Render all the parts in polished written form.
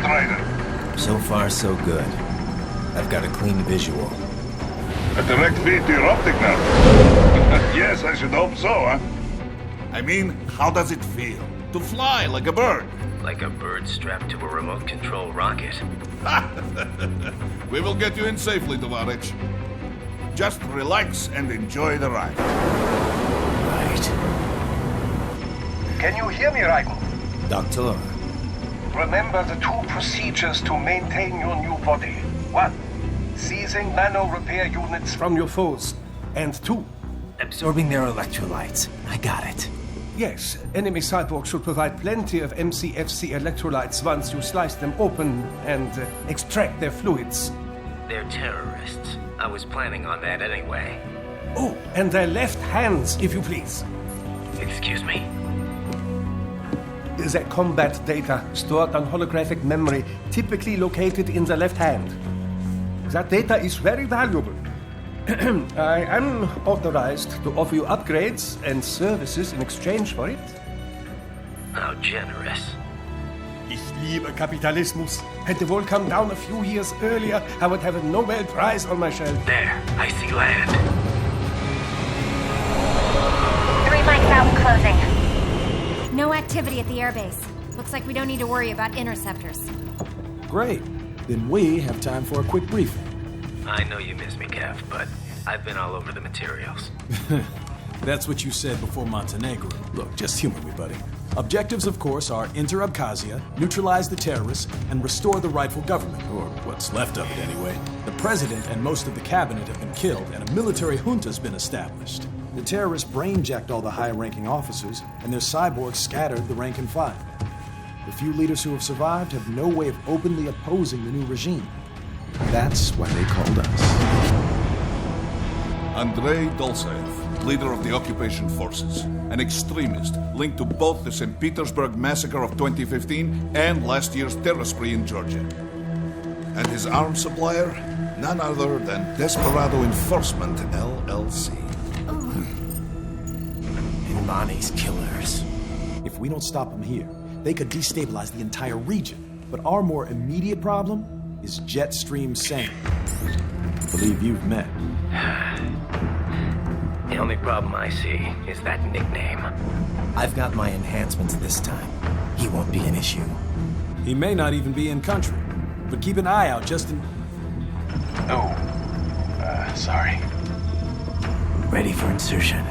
Ryder? So far, so good. I've got a clean visual. A direct feed to your optic now. Yes, I should hope so, huh? I mean, how does it feel? To fly like a bird? Like a bird strapped to a remote control rocket. We will get you in safely, Tovarich. Just relax and enjoy the ride. Right. Can you hear me, Raiko? Doctor. Remember the 2 procedures to maintain your new body. 1. Seizing nano repair units from your foes. And 2. Absorbing their electrolytes. I got it. Yes, enemy cyborgs should provide plenty of MCFC electrolytes once you slice them open and extract their fluids. They're terrorists. I was planning on that anyway. Oh, and their left hands, if you please. Excuse me? The combat data stored on holographic memory, typically located in the left hand. That data is very valuable. I am authorized to offer you upgrades and services in exchange for it. How generous. Ich liebe Kapitalismus. Hätte wohl come down a few years earlier, I would have a Nobel Prize on my shelf. There, I see land. 3 mics out closing. No activity at the airbase. Looks like we don't need to worry about interceptors. Great. Then we have time for a quick briefing. I know you miss me, Kev, but I've been all over the materials. That's what you said before Montenegro. Look, just humor me, buddy. Objectives, of course, are enter Abkhazia, neutralize the terrorists, and restore the rightful government, or what's left of it anyway. The president and most of the cabinet have been killed, and a military junta's been established. The terrorists brain-jacked all the high-ranking officers, and their cyborgs scattered the rank and file. The few leaders who have survived have no way of openly opposing the new regime. That's why they called us. Andrei Dolzaev, leader of the occupation forces, an extremist linked to both the St. Petersburg massacre of 2015 and last year's terror spree in Georgia. And his arms supplier, none other than Desperado Enforcement, LLC. Imani's killers. If we don't stop them here, they could destabilize the entire region. But our more immediate problem is Jetstream Sane. I believe you've met. The only problem I see is that nickname. I've got my enhancements this time. He won't be an issue. He may not even be in country. But keep an eye out just in... Sorry. Ready for insertion.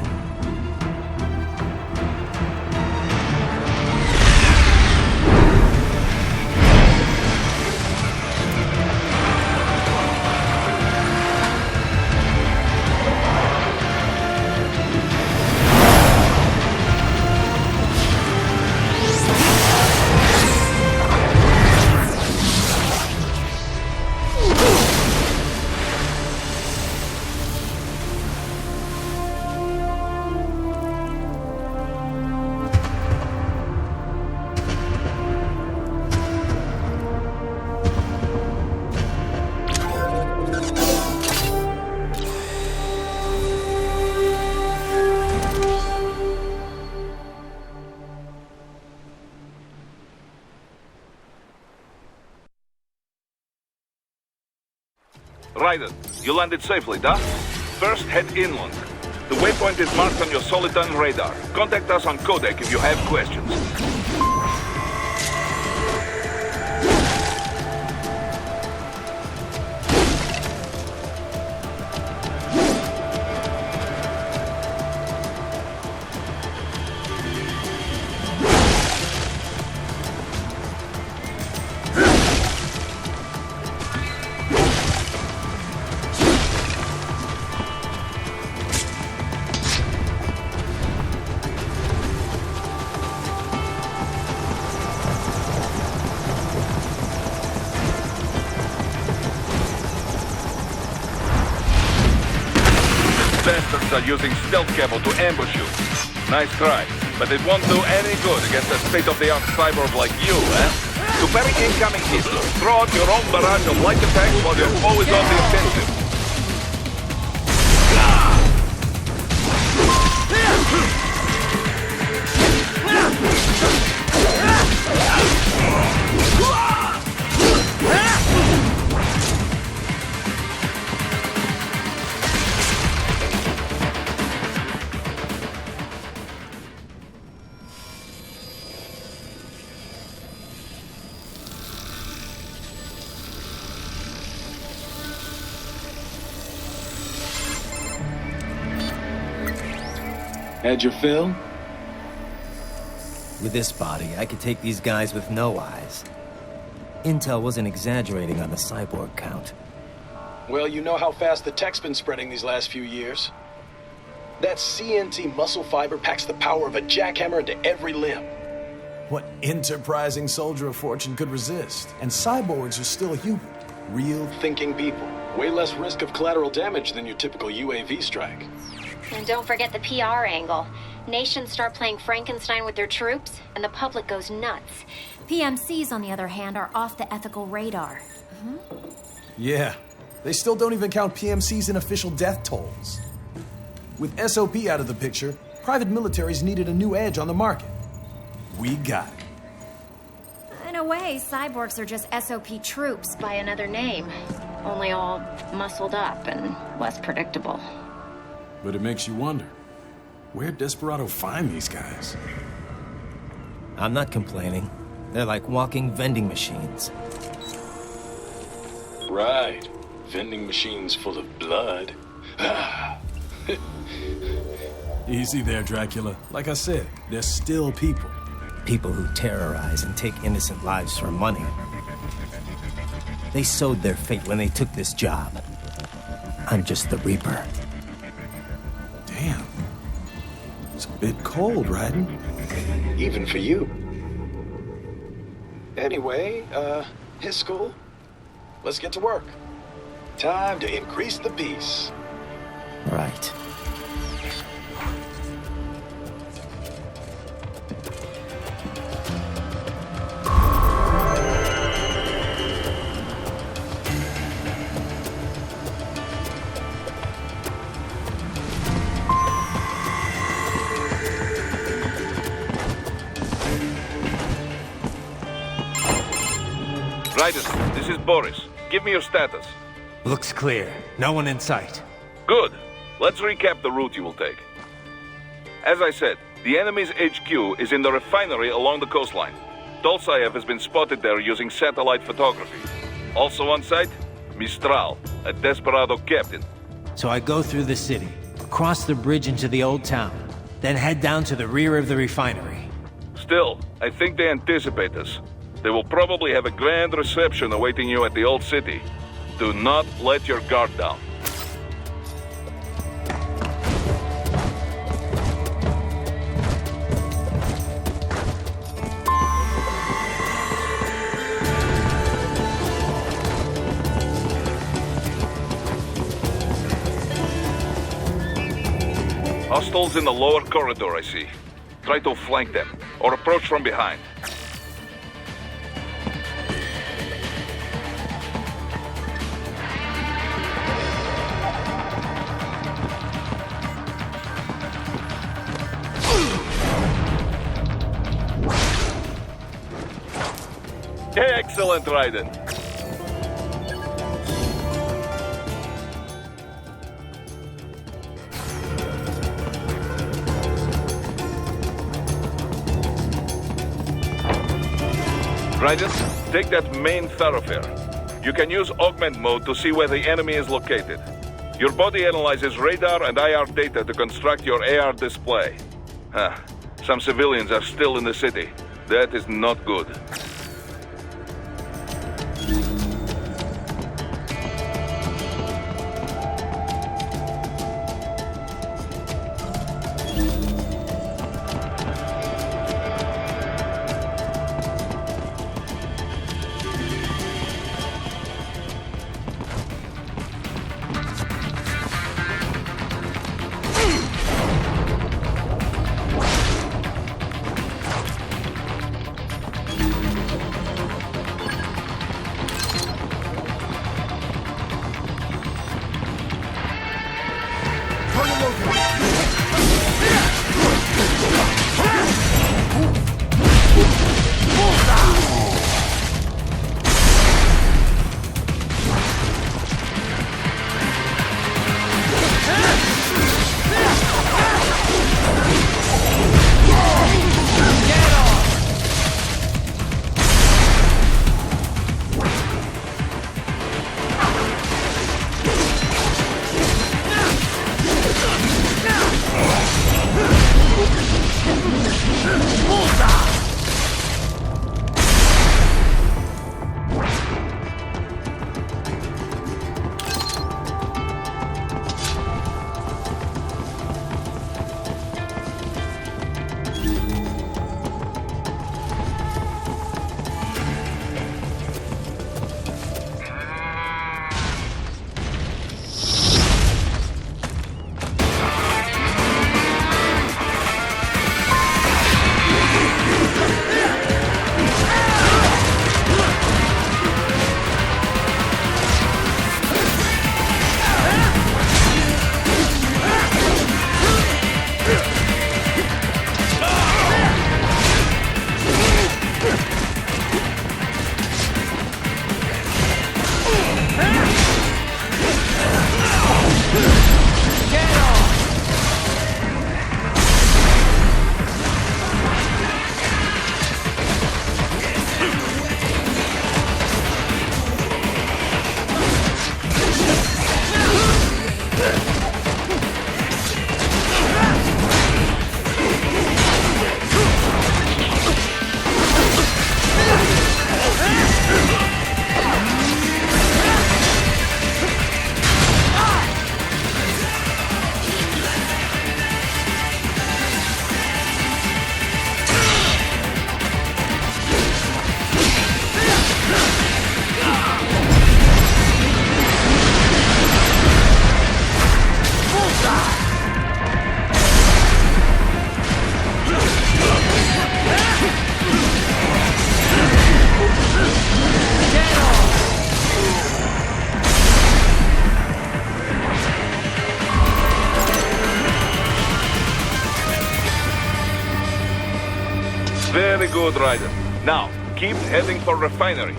Ryder, you landed safely, da? First, head inland. The waypoint is marked on your Soliton radar. Contact us on codec if you have questions. Bastards are using stealth cable to ambush you. Nice try, but it won't do any good against a state-of-the-art cyborg like you, eh? To parry incoming hits, throw out your own barrage of light attacks while your foe is on the offensive. Had your fill? With this body, I could take these guys with no eyes. Intel wasn't exaggerating on the cyborg count. Well, you know how fast the tech's been spreading these last few years. That CNT muscle fiber packs the power of a jackhammer into every limb. What enterprising soldier of fortune could resist? And cyborgs are still human. Real. Thinking people. Way less risk of collateral damage than your typical UAV strike. And don't forget the PR angle. Nations start playing Frankenstein with their troops, and the public goes nuts. PMCs, on the other hand, are off the ethical radar. Yeah. They still don't even count PMCs in official death tolls. With SOP out of the picture, private militaries needed a new edge on the market. We got it. In a way, cyborgs are just SOP troops by another name. Only all muscled up and less predictable. But it makes you wonder, where'd Desperado find these guys? I'm not complaining. They're like walking vending machines. Right. Vending machines full of blood. Easy there, Dracula. Like I said, they're still people. People who terrorize and take innocent lives for money. They sowed their fate when they took this job. I'm just the Reaper. Damn. It's a bit cold, Raiden. Even for you. Anyway, his school? Let's get to work. Time to increase the peace. Right. Raiden, this is Boris. Give me your status. Looks clear. No one in sight. Good. Let's recap the route you will take. As I said, the enemy's HQ is in the refinery along the coastline. Dolsaev has been spotted there using satellite photography. Also on site, Mistral, a Desperado captain. So I go through the city, cross the bridge into the old town, then head down to the rear of the refinery. Still, I think they anticipate us. They will probably have a grand reception awaiting you at the old city. Do not let your guard down. Hostiles in the lower corridor, I see. Try to flank them, or approach from behind. Excellent, Raiden. Raiden, take that main thoroughfare. You can use augment mode to see where the enemy is located. Your body analyzes radar and IR data to construct your AR display. Some civilians are still in the city. That is not good. Good, Ryder. Now, keep heading for refinery.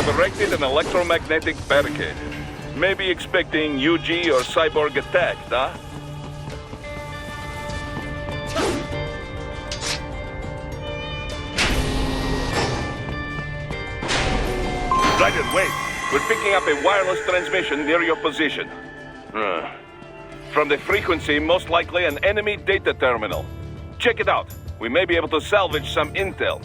Erected an electromagnetic barricade. Maybe expecting UG or cyborg attack, huh? Ryder, wait. We're picking up a wireless transmission near your position. From the frequency, most likely an enemy data terminal. Check it out. We may be able to salvage some intel.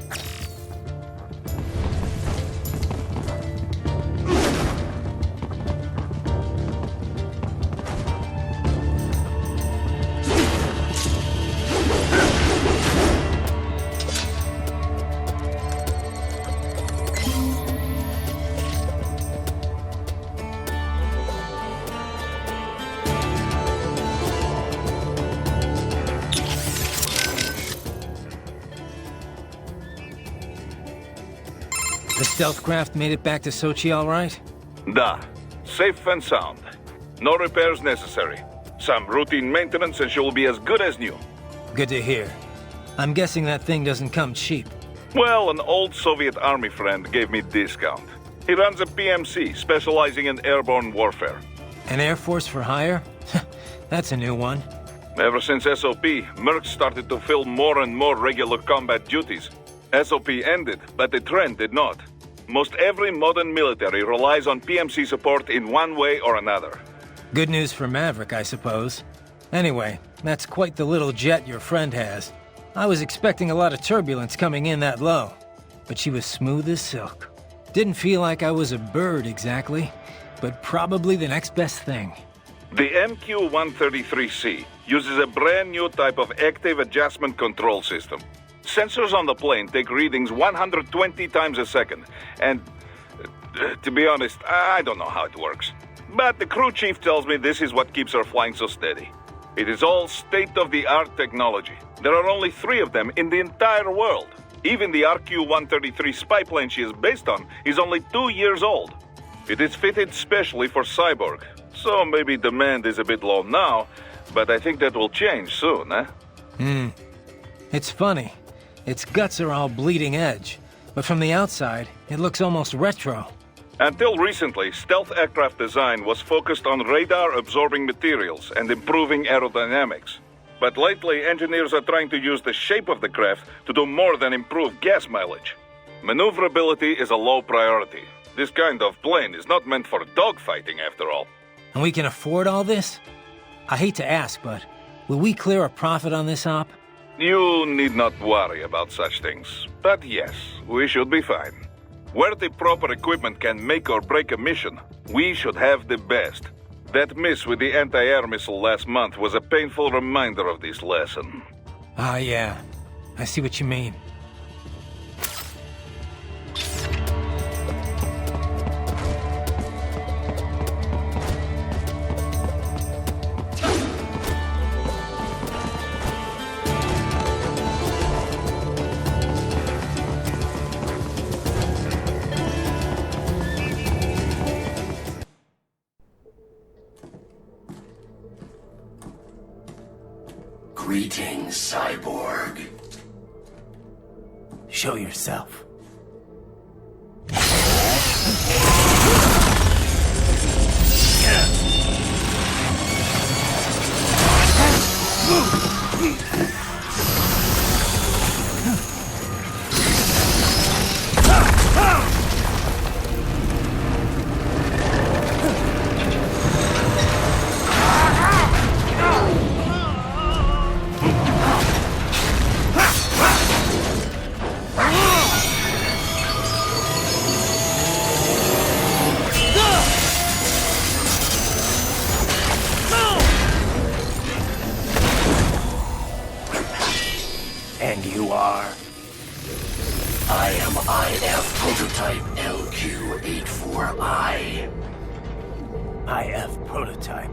The stealth craft made it back to Sochi all right? Da. Safe and sound. No repairs necessary. Some routine maintenance and she will be as good as new. Good to hear. I'm guessing that thing doesn't come cheap. Well, an old Soviet army friend gave me discount. He runs a PMC, specializing in airborne warfare. An Air Force for hire? That's a new one. Ever since SOP, Mercs started to fill more and more regular combat duties. SOP ended, but the trend did not. Most every modern military relies on PMC support in one way or another. Good news for Maverick, I suppose. Anyway, that's quite the little jet your friend has. I was expecting a lot of turbulence coming in that low, but she was smooth as silk. Didn't feel like I was a bird exactly, but probably the next best thing. The MQ-133C uses a brand new type of active adjustment control system. Sensors on the plane take readings 120 times a second, and to be honest, I don't know how it works. But the crew chief tells me this is what keeps her flying so steady. It is all state-of-the-art technology. There are only 3 of them in the entire world. Even the RQ-133 spy plane she is based on is only 2 years old. It is fitted specially for Cyborg, so maybe demand is a bit low now, but I think that will change soon, eh? It's funny. Its guts are all bleeding edge, but from the outside, it looks almost retro. Until recently, stealth aircraft design was focused on radar-absorbing materials and improving aerodynamics. But lately, engineers are trying to use the shape of the craft to do more than improve gas mileage. Maneuverability is a low priority. This kind of plane is not meant for dogfighting, after all. And we can afford all this? I hate to ask, but will we clear a profit on this op? You need not worry about such things. But yes, we should be fine. Where the proper equipment can make or break a mission, we should have the best. That miss with the anti-air missile last month was a painful reminder of this lesson. Ah, yeah. I see what you mean. Greetings, cyborg. Show yourself. And you are? I am IF prototype LQ84I. IF prototype.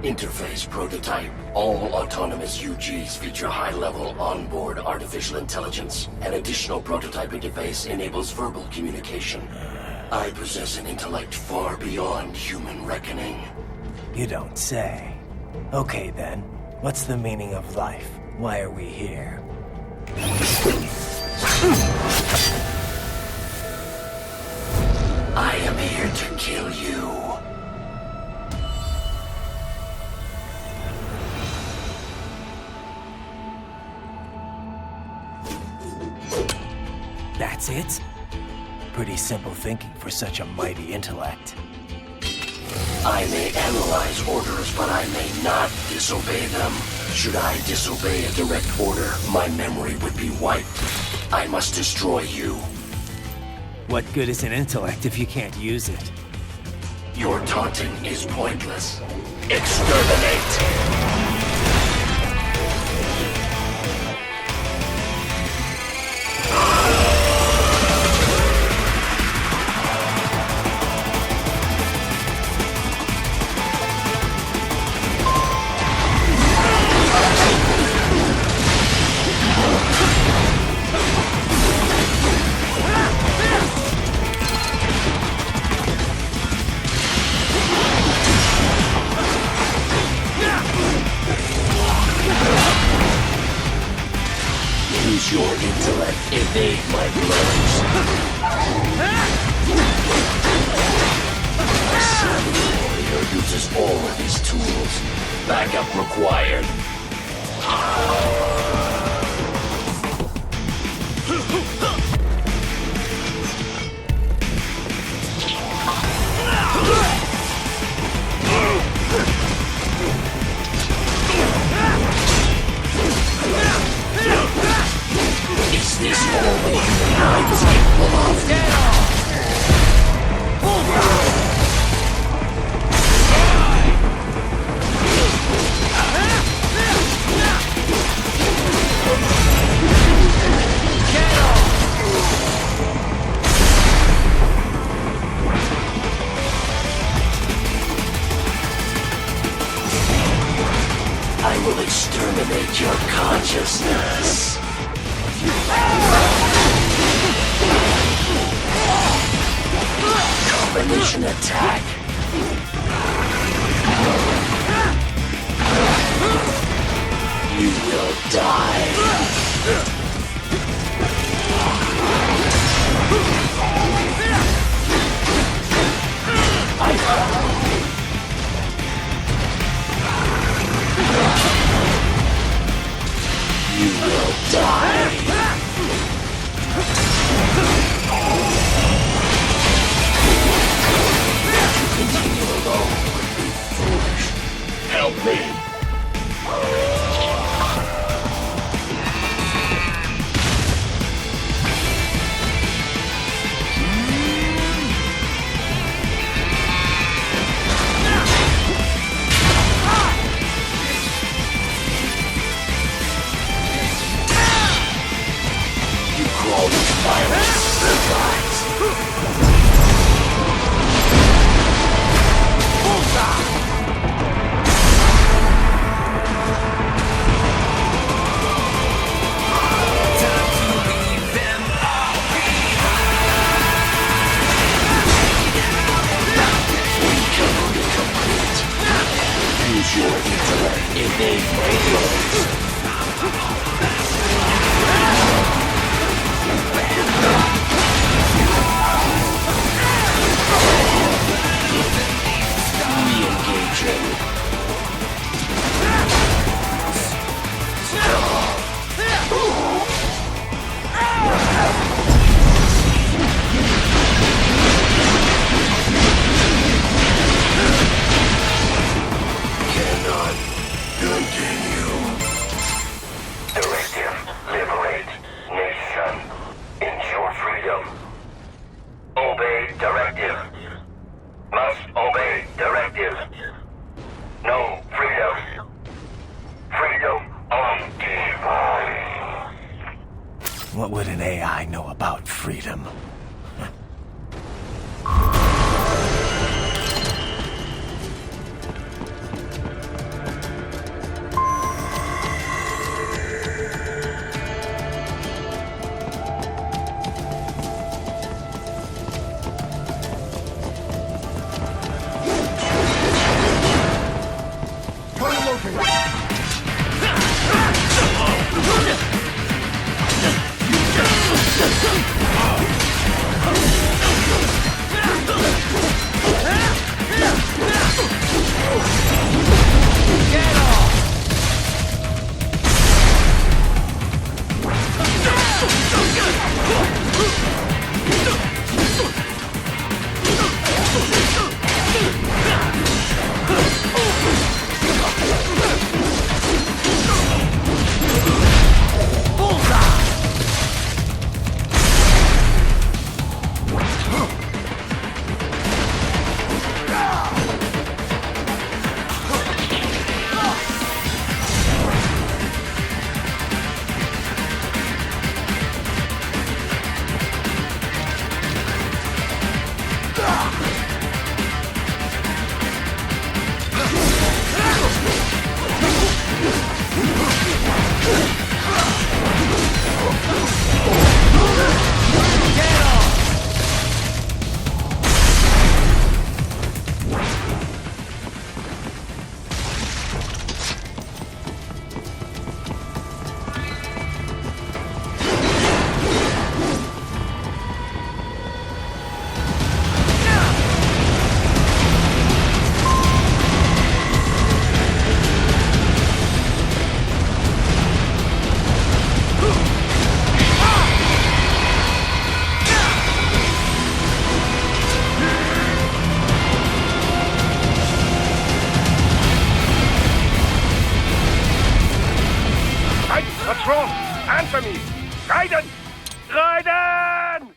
Interface prototype. All autonomous UGs feature high-level onboard artificial intelligence. An additional prototype interface enables verbal communication. I possess an intellect far beyond human reckoning. You don't say. Okay then, what's the meaning of life? Why are we here? I am here to kill you. That's it? Pretty simple thinking for such a mighty intellect. I may analyze orders, but I may not disobey them. Should I disobey a direct order, my memory would be wiped. I must destroy you. What good is an intellect if you can't use it? Your taunting is pointless. Exterminate! Use your intellect, evade my blows. A savage warrior uses all of his tools. Backup required. Is this all the human I was capable of? Get off! I will exterminate your consciousness. Combination attack. You will die. You will die. To continue alone would be foolish. Help me. You crawl with violence, surprise. Use your intellect, evade my blows. directive. Must obey directive. No freedom. Freedom undefined. What would an AI know about freedom? What's wrong? Answer me! Raiden! Raiden!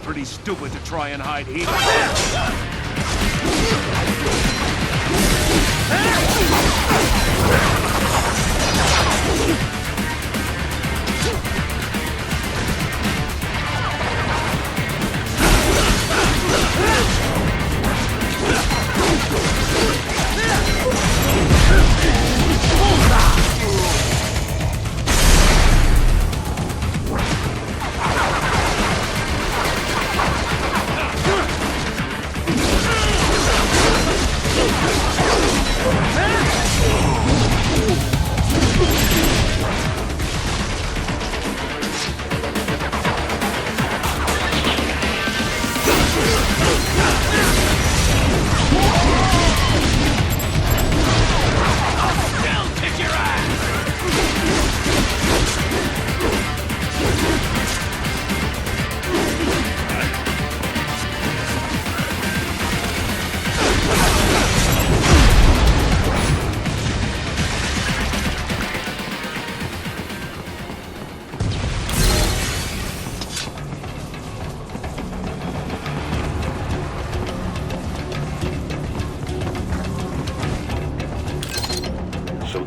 Pretty stupid to try and hide here.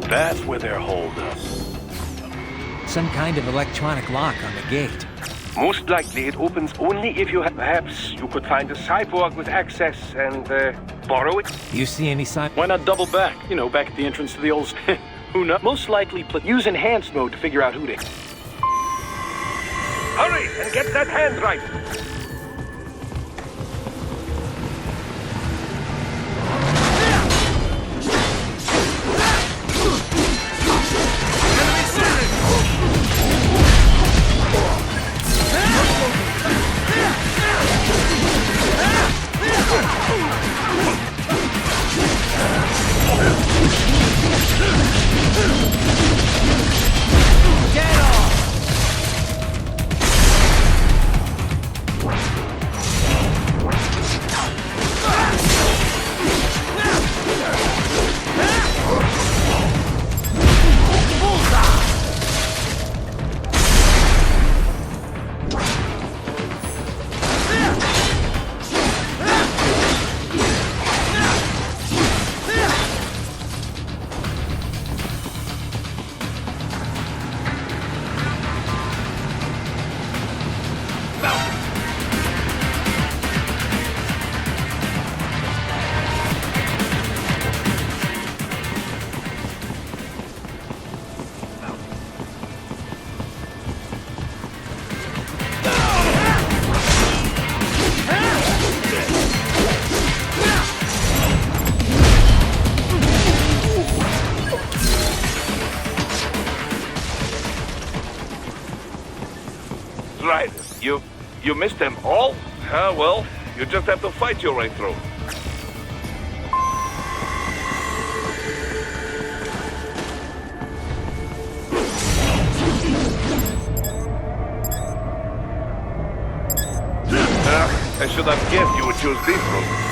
That's where they're holed up. Some kind of electronic lock on the gate. Most likely it opens only if you have... Perhaps you could find a cyborg with access and borrow it. You see any sign? Why not double back? You know, back at the entrance to the old... Who knows? Most likely use enhanced mode to figure out who they... Hurry and get that hand right. Right. You missed them all? Well, you just have to fight your way through. I should have guessed you would choose this route.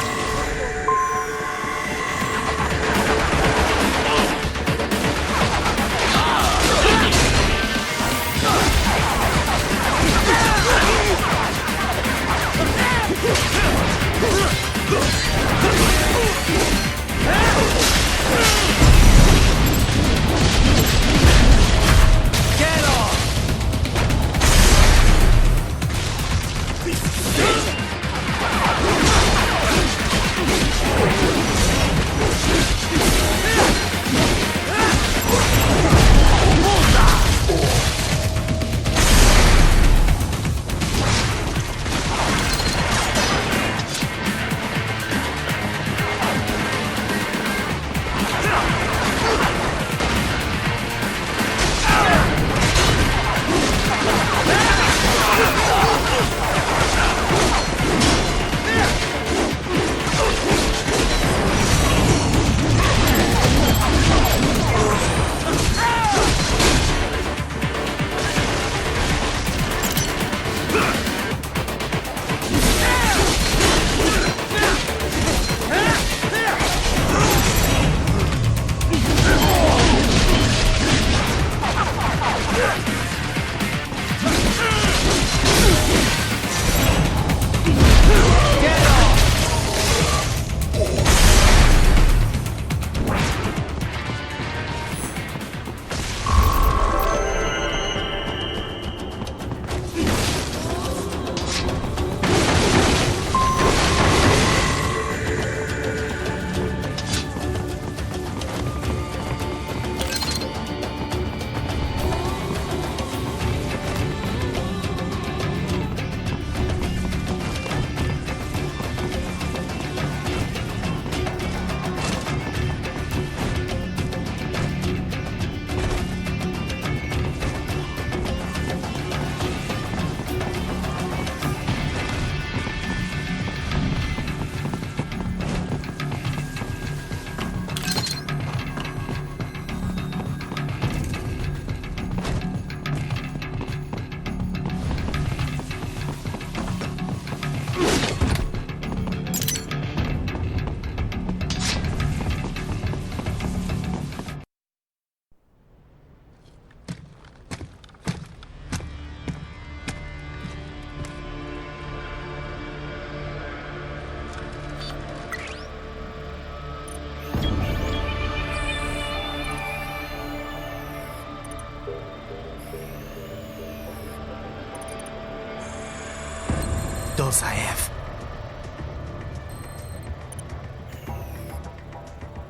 else I have.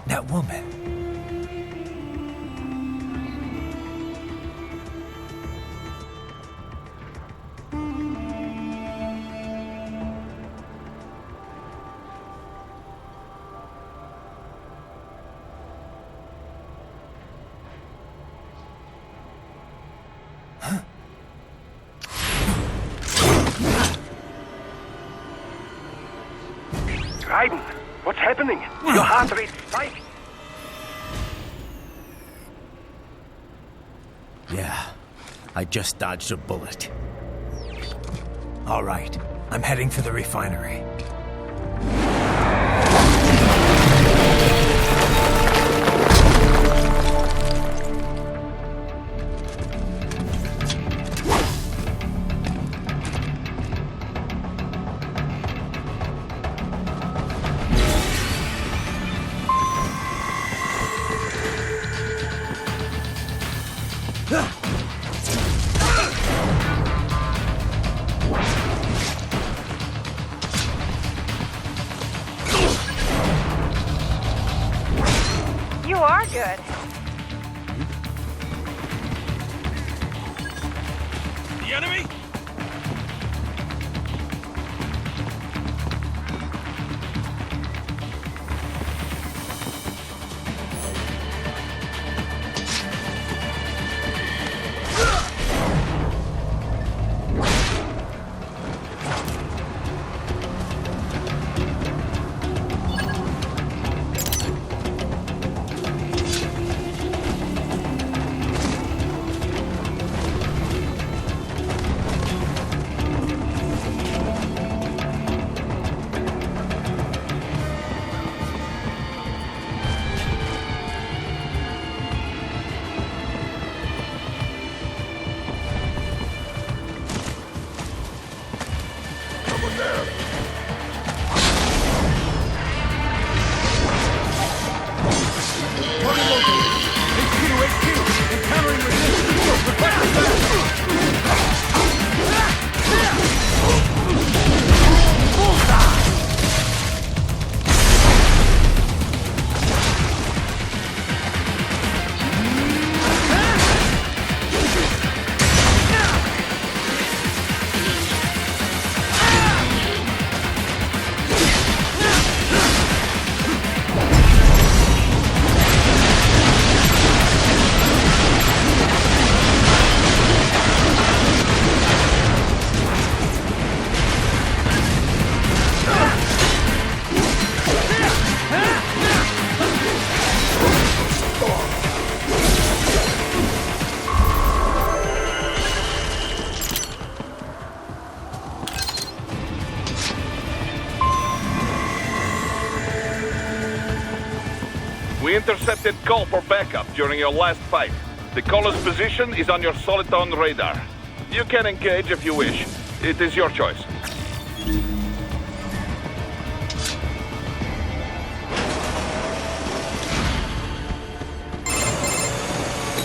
That woman. Raiden, what's happening? Your heart rate spiked. Yeah, I just dodged a bullet. All right, I'm heading for the refinery. You are good. The enemy? We intercepted call for backup during your last fight. The caller's position is on your Soliton radar. You can engage if you wish. It is your choice.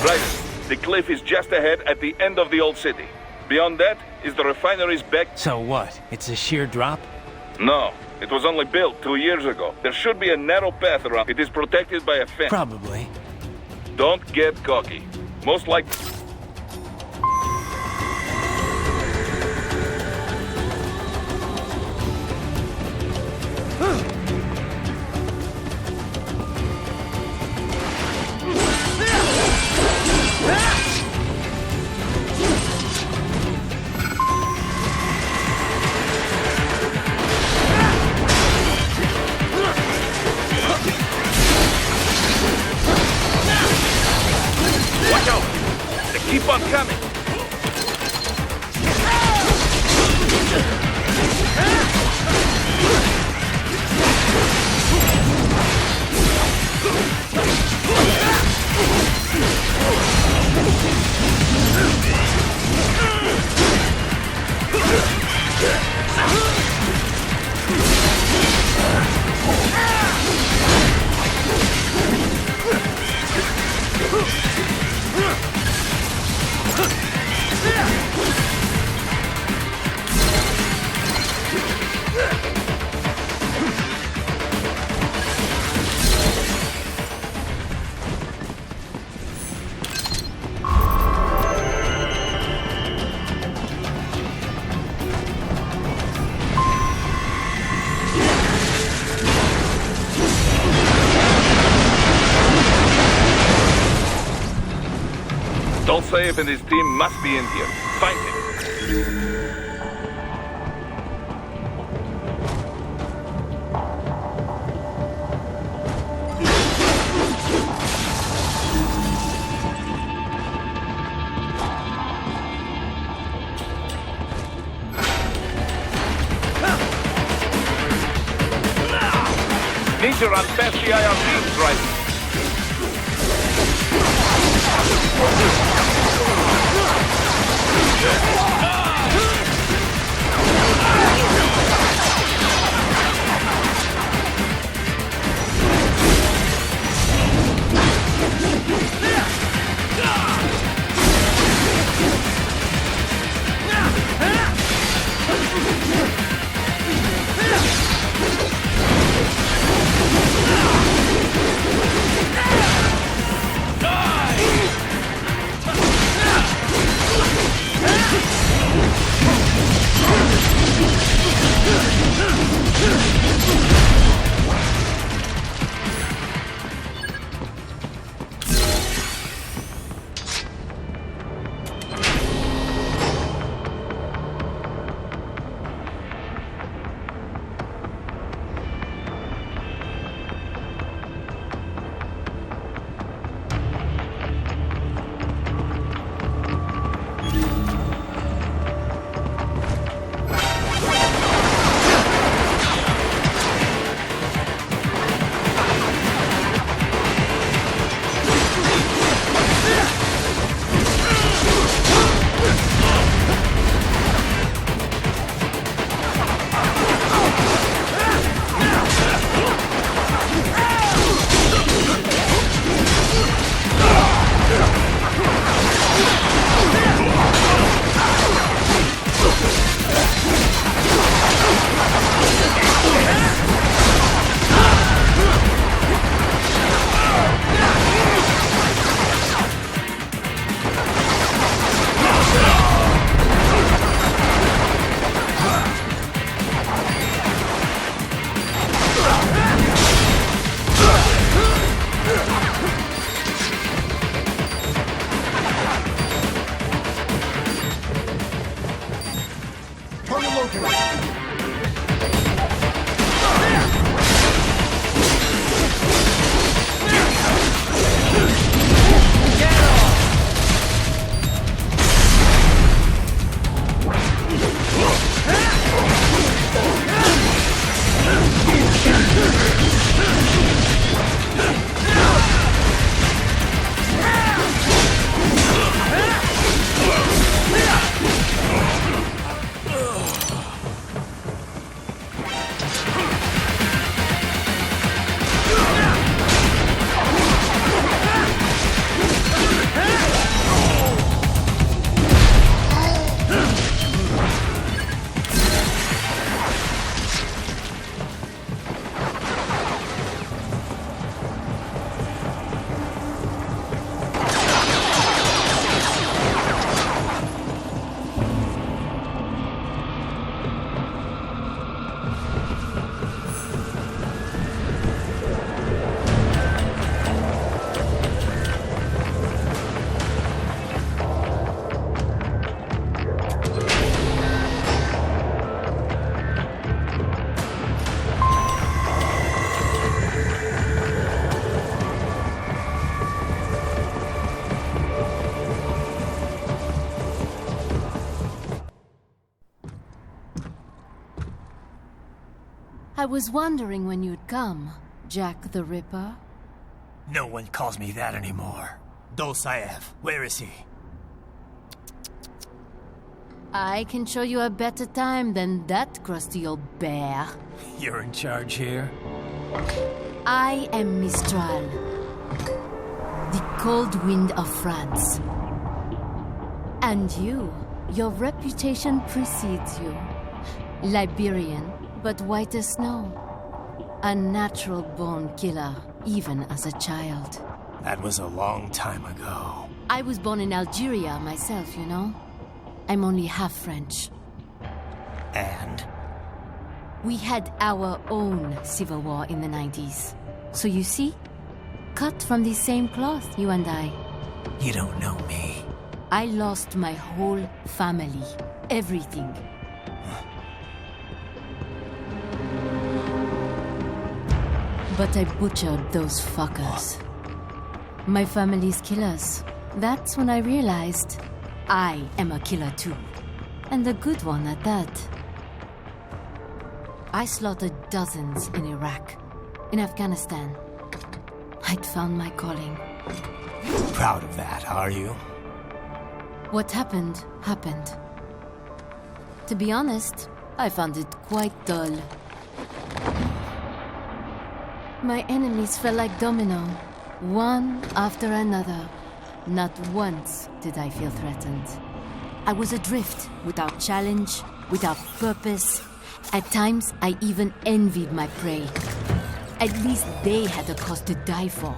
Right. The cliff is just ahead at the end of the old city. Beyond that is the refinery's back. So what? It's a sheer drop? No. It was only built 2 years ago. There should be a narrow path around. It is protected by a fence. Probably. Don't get cocky. Most likely... Watch out! They keep on coming! safe and his team must be in here. Find him. Need to run past the IRGs, right? I was wondering when you'd come, Jack the Ripper. No one calls me that anymore. Dosaev, where is he? I can show you a better time than that crusty old bear. You're in charge here? I am Mistral, the cold wind of France. And your reputation precedes you. Liberian, but white as snow. A natural-born killer, even as a child. That was a long time ago. I was born in Algeria myself, you know. I'm only half French. And? We had our own civil war in the 90s. So you see? Cut from the same cloth, you and I. You don't know me. I lost my whole family. Everything. But I butchered those fuckers. My family's killers. That's when I realized I am a killer too. And a good one at that. I slaughtered dozens in Iraq, in Afghanistan. I'd found my calling. Proud of that, are you? What happened, happened. To be honest, I found it quite dull. My enemies fell like domino, one after another. Not once did I feel threatened. I was adrift, without challenge, without purpose. At times, I even envied my prey. At least they had a cause to die for.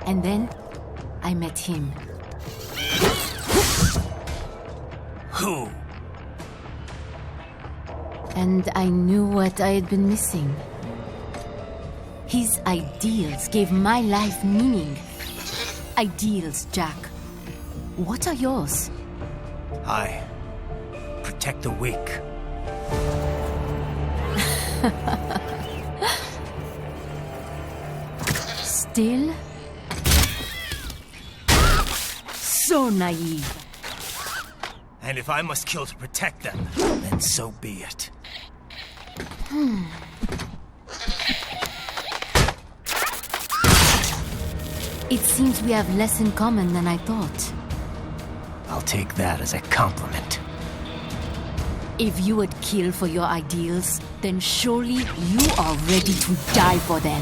And then, I met him. Who? And I knew what I had been missing. His ideals gave my life meaning. Ideals, Jack. What are yours? I protect the weak. Still? So naive. And if I must kill to protect them, then so be it. It seems we have less in common than I thought. I'll take that as a compliment. If you would kill for your ideals, then surely you are ready to die for them.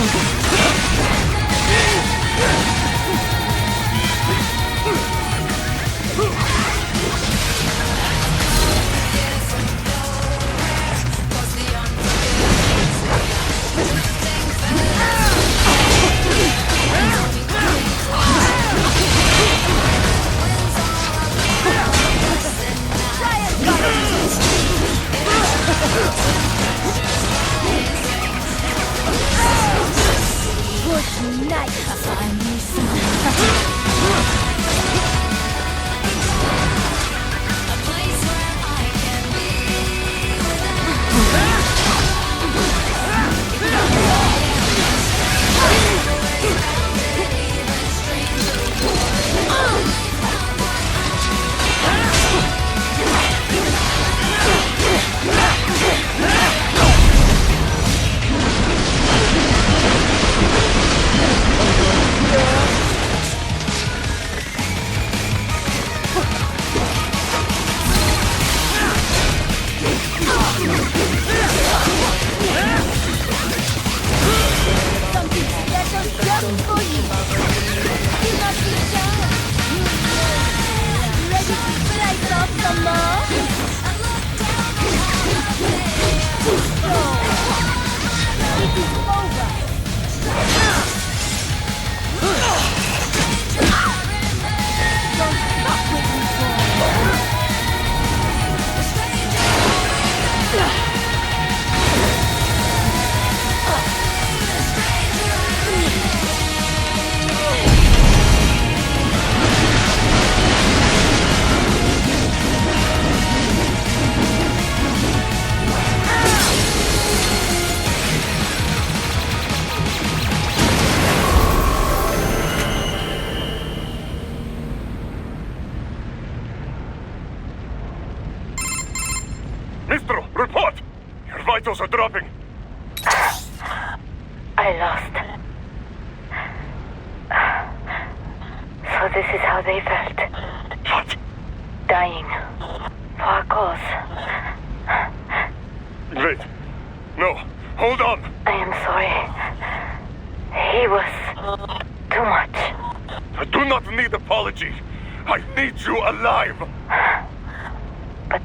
Good night, Finally. Mistro, report! Your vitals are dropping. I lost. So this is how they felt. What? Dying. For a cause. Wait. No. Hold on. I am sorry. He was too much. I do not need apology. I need you alive. But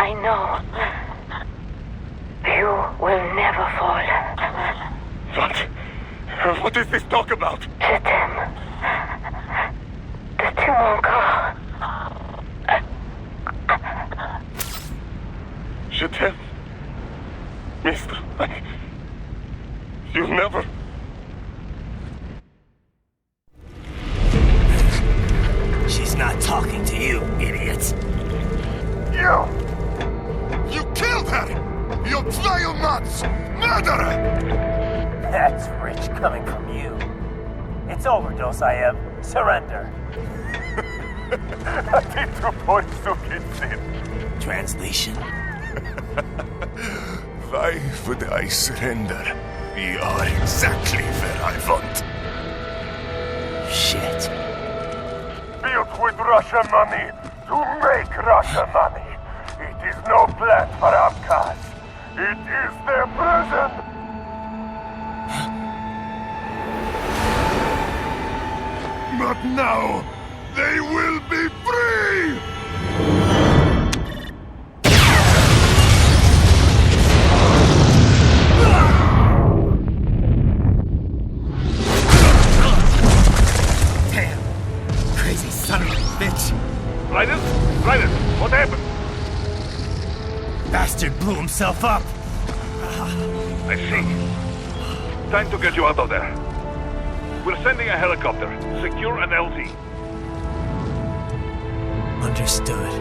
I know you will never fall. What is this talk about? Je t'aime. Tu mon corps. Je t'aime. Mister, you never... She's not talking to you, idiot. You killed her! You vile nuts! Murderer! That's rich coming from you. It's overdose, I am. Surrender. Translation? Why would I surrender? We are exactly where I want. Shit. Built with Russian money to make Russian money. It is no plan for outcasts. It is their prison. But now, they will be free! Damn! Crazy son of a bitch! Ryder? What happened? Bastard blew himself up! I see. Time to get you out of there. We're sending a helicopter. Secure an LZ. Understood.